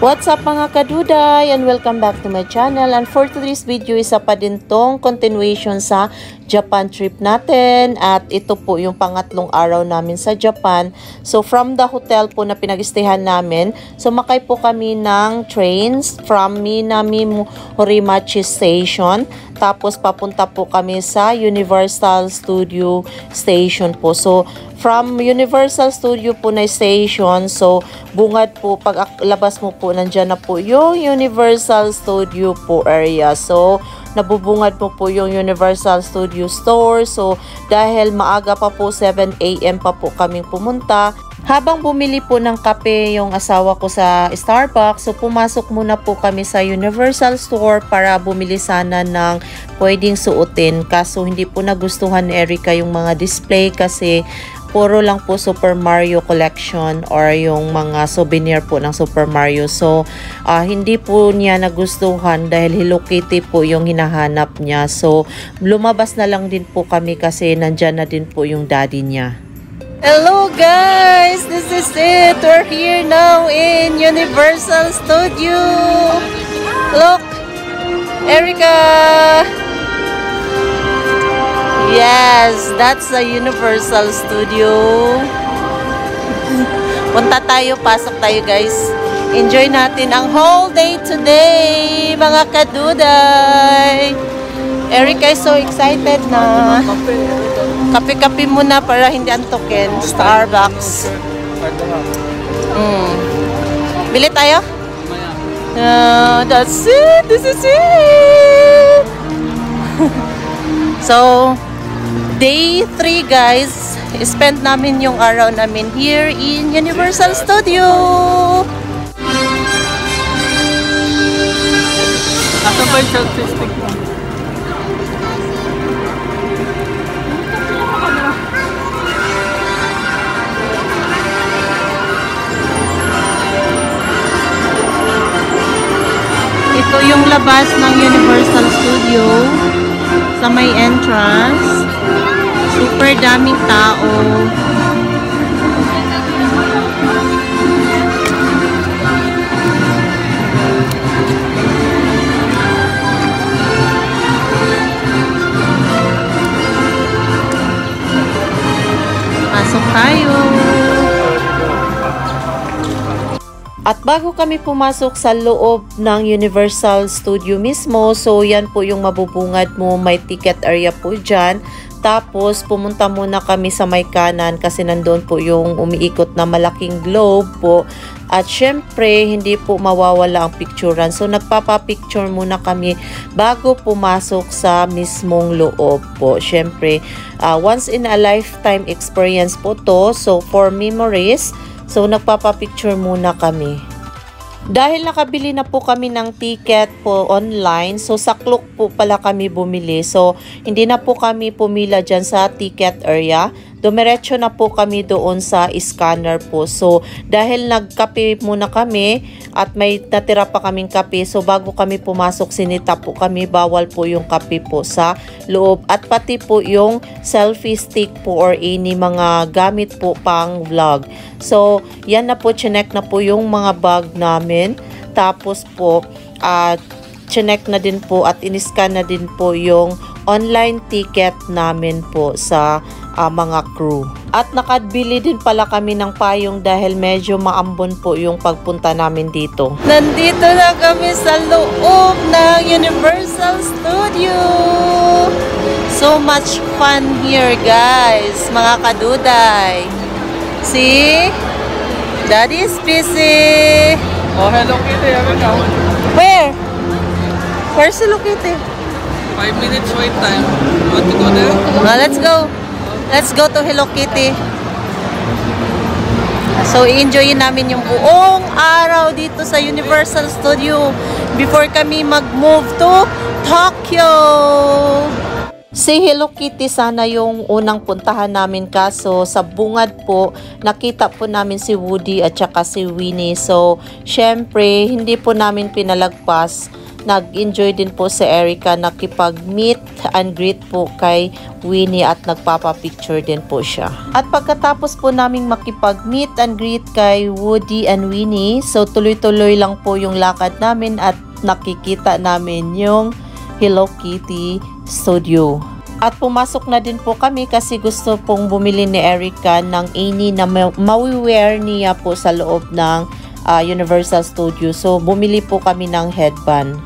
What's up mga kaduday, and welcome back to my channel. And for today's video, isa pa din tong continuation sa Japan trip natin. At ito po yung pangatlong araw namin sa Japan. So from the hotel po na pinag-stayhan namin, sumakay po kami ng trains from Minami Horimachi Station. Tapos papunta po kami sa Universal Studio Station po. So from Universal Studio po na station, so bungad po, pag labas mo po, nandyan na po yung Universal Studio po area. So nabubungad mo po yung Universal Studio Store. So dahil maaga pa po, 7 AM pa po kaming pumunta. Habang bumili po ng kape yung asawa ko sa Starbucks, so pumasok muna po kami sa Universal Store para bumili sana ng pwedeng suotin. Kaso hindi po nagustuhan ni Erica yung mga display kasi puro lang po Super Mario collection or yung mga souvenir po ng Super Mario. So, hindi po niya nagustuhan dahil Hello Kitty po yung hinahanap niya. So, lumabas na lang din po kami kasi nandyan na din po yung daddy niya. Hello guys! This is it! We're here now in Universal Studio! Look! Erica! Yes! That's the Universal Studio! Punta tayo, pasok tayo guys! Enjoy natin ang whole day today! Mga kaduday! Erica is so excited na kape-kape muna para hindi antokin. Starbucks. Bili tayo? That's it! This is it! So, day 3 guys. Spend namin yung araw namin here in Universal Studio. Asa ba yung selfie stick mo? Ito yung labas ng Universal Studio sa may entrance. Super daming tao. Pasok tayo. At bago kami pumasok sa loob ng Universal Studio mismo, so yan po yung mabubungad mo, may ticket area po dyan. Tapos pumunta muna kami sa may kanan kasi nandun po yung umiikot na malaking globe po. At syempre, hindi po mawawala ang picturean. So nagpapapicture muna kami bago pumasok sa mismong loob po. Syempre, once in a lifetime experience po to. So for memories, so nagpapapicture muna kami. Dahil nakabili na po kami ng ticket po online, so sa Klook po pala kami bumili. So hindi na po kami pumila dyan sa ticket area. Dumiretso na po kami doon sa scanner po. So dahil nagkape muna kami at may natira pa kaming kape, so bago kami pumasok sinita po kami, bawal po yung kape po sa loob. At pati po yung selfie stick po or any mga gamit po pang vlog. So yan na po, chinek na po yung mga bag namin. Tapos po chinek na din po at iniscan na din po yung online ticket namin po sa mga crew. At nakabili din pala kami ng payong dahil medyo maambon po yung pagpunta namin dito. Nandito na kami sa loob ng Universal Studio. So much fun here guys, mga kaduday. See? Daddy is busy. Oh, Hello Kitty. Where? Where's Hello Kitty? 5 minutes wait time. Want to go there? Let's go. Let's go to Hello Kitty. So, i-enjoyin namin yung buong araw dito sa Universal Studio before kami mag-move to Tokyo. Si Hello Kitty sana yung unang puntahan namin, kaso sa bungad po, nakita po namin si Woody at saka si Winnie. So, syempre, hindi po namin pinalagpas. nag-enjoy din po si Erica, nakipag-meet and greet po kay Winnie at nagpapapicture din po siya. At pagkatapos po naming makipag-meet and greet kay Woody and Winnie, so tuloy-tuloy lang po yung lakad namin at nakikita namin yung Hello Kitty Studio. At pumasok na din po kami kasi gusto pong bumili ni Erica ng Annie na mawi-wear niya po sa loob ng Universal Studio. So, bumili po kami ng headband.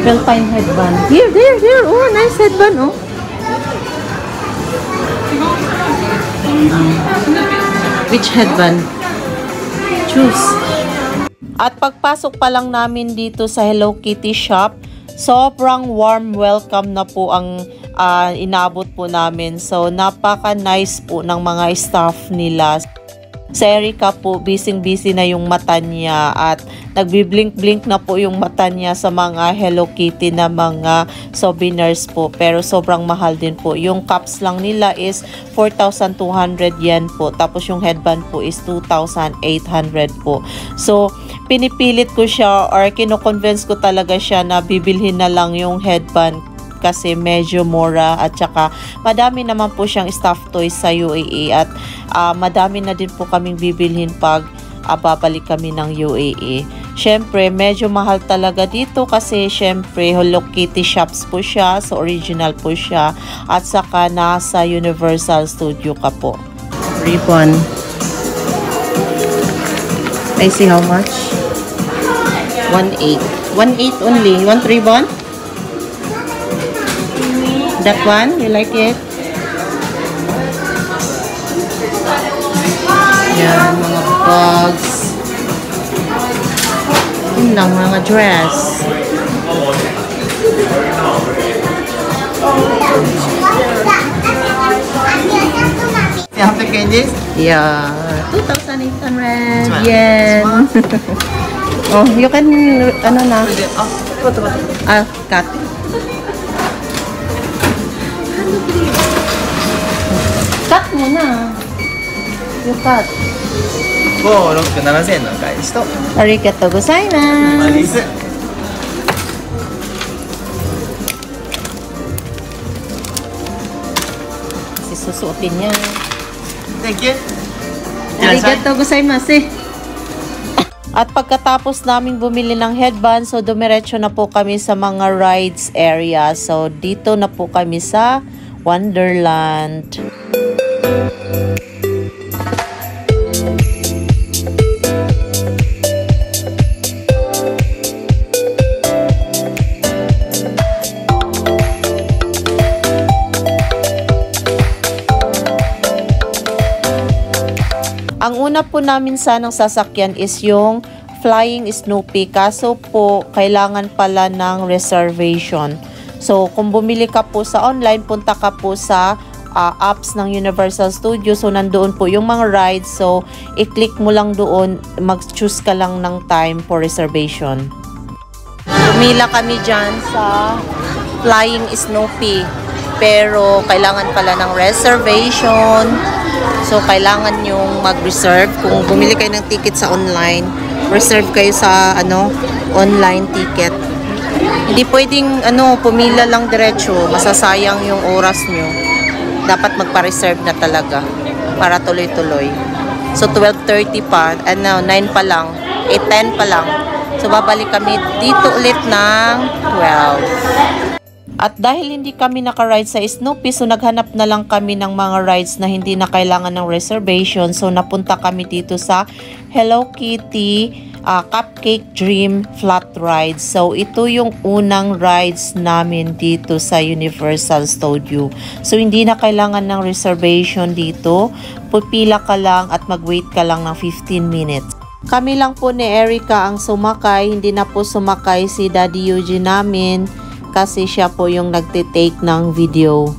Well, fine headband. Here. Oh, nice headband, oh. Which headband? Choose. At pagpasok pa lang namin dito sa Hello Kitty shop, sobrang warm welcome na po ang inabot po namin. So, napaka-nice po ng mga staff nila. Si Erica po, busy-busy na yung mata niya at nagbi-blink-blink na po yung mata niya sa mga Hello Kitty na mga souvenirs po. Pero sobrang mahal din po. Yung cups lang nila is 4,200 yen po. Tapos yung headband po is 2,800 po. So, pinipilit ko siya or kino-convince ko talaga siya na bibilhin na lang yung headband kasi medyo mura at saka madami naman po siyang stuffed toys sa UAE at madami na din po kaming bibilhin pag babalik kami ng UAE. Syempre, medyo mahal talaga dito kasi syempre Hello Kitty shops po siya, so original po siya at saka nasa Universal Studio ka po. Ribbon. I see how much? 1.8. 1.8 only. You want ribbon? That one? You like it? Yan, mga bags. Yun lang, mga dress. Yeah, how big is? Yeah, 2,800 yen. Oh, you can, ano na? Cut. Cut mo na. You cut. 5、6、7千のお返しと、Arigatou gozaimasu. リス。Kasi susuotin niya. Thank you. Arigatou gozaimasu. At pagkatapos naming bumili ng headband, so dumiretso na po kami sa mga rides area. So dito na po kami sa Wonderland. Ang una po namin sanang sasakyan is yung Flying Snoopy. Kaso po, kailangan pala ng reservation. So, kung bumili ka po sa online, punta ka po sa apps ng Universal Studio. So, nandoon po yung mga rides. So, i-click mo lang doon. Mag-choose ka lang ng time for reservation. Pumila kami dyan sa Flying Snoopy. Pero, kailangan pala ng reservation. So, kailangan yung mag-reserve. Kung bumili kayo ng ticket sa online, reserve kayo sa online ticket. Hindi pwedeng pumila lang diretso. Masasayang yung oras nyo. Dapat magpa-reserve na talaga para tuloy-tuloy. So, 12:30 pa. 9 pa lang. 8:10 pa lang. So, babalik kami dito ulit ng 12. At dahil hindi kami nakaride sa Snoopy, so naghanap na lang kami ng mga rides na hindi na kailangan ng reservation. So napunta kami dito sa Hello Kitty Cupcake Dream Flat Ride. So ito yung unang rides namin dito sa Universal Studio. So hindi na kailangan ng reservation dito. Pupila ka lang at mag-wait ka lang ng 15 minutes. Kami lang po ni Erica ang sumakay. Hindi na po sumakay si Daddy Eugene namin. Kasi siya po yung nagtitake ng video.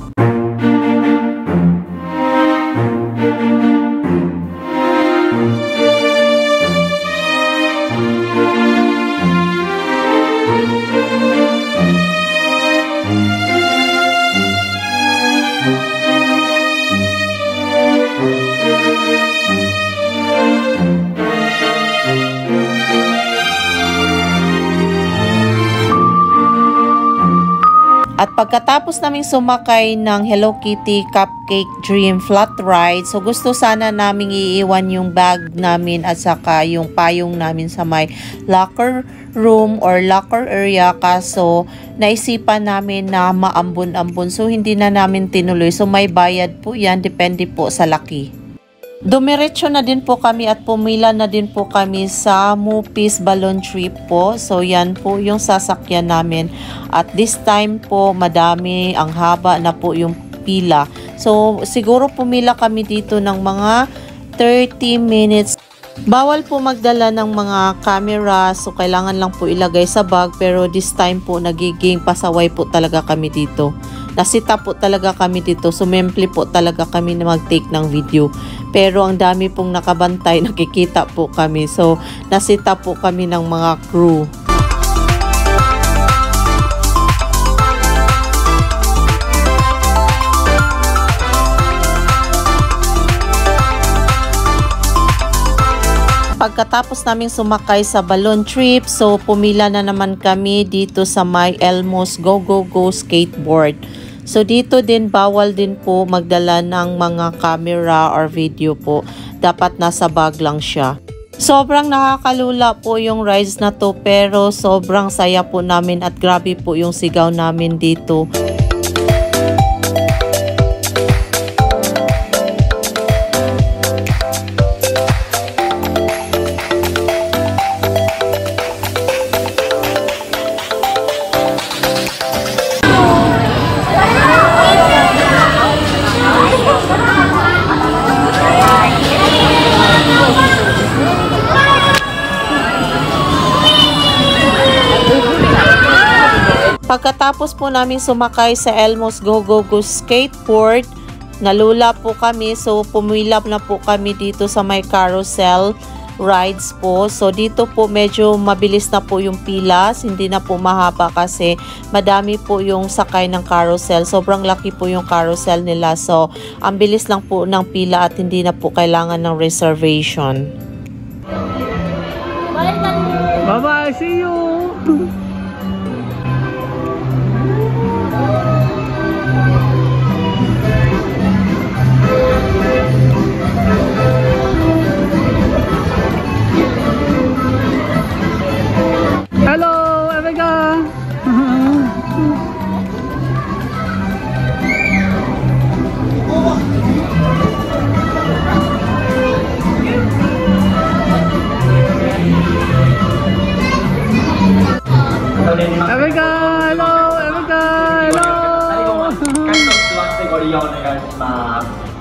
At pagkatapos naming sumakay ng Hello Kitty Cupcake Dream Flat Ride, so gusto sana naming iiwan yung bag namin at saka yung payong namin sa may locker room or locker area, kaso naisipan namin na maambon-ambon, so hindi na namin tinuloy. So may bayad po yan, depende po sa laki. Dumiretso na din po kami at pumila na din po kami sa Mupis Balloon Trip po. So yan po yung sasakyan namin. At this time po madami, ang haba na po yung pila. So siguro pumila kami dito ng mga 30 minutes. Bawal po magdala ng mga camera, so kailangan lang po ilagay sa bag, pero this time po nagiging pasaway po talaga kami dito. Nasita po talaga kami dito, sumemple po talaga kami na mag-take ng video. Pero ang dami pong nakabantay, nakikita po kami. So nasita po kami ng mga crew. Pagkatapos naming sumakay sa balloon trip, so pumila na naman kami dito sa may Elmo's Go Go Go skateboard. So dito din bawal din po magdala ng mga camera or video po. Dapat nasa bag lang siya. Sobrang nakakalula po yung rides na to, pero sobrang saya po namin at grabe po yung sigaw namin dito. Pagkatapos po namin sumakay sa Elmo's Go Go Go skateboard, nalula po kami, so pumila na po kami dito sa may carousel rides po. So dito po medyo mabilis na po yung pilas, hindi na po mahaba kasi madami po yung sakay ng carousel. Sobrang laki po yung carousel nila, so ang bilis lang po ng pila at hindi na po kailangan ng reservation. Bye bye, see you. Hello, Erica. Erica, hello, Erica, hello. 座ってご利用お願いします。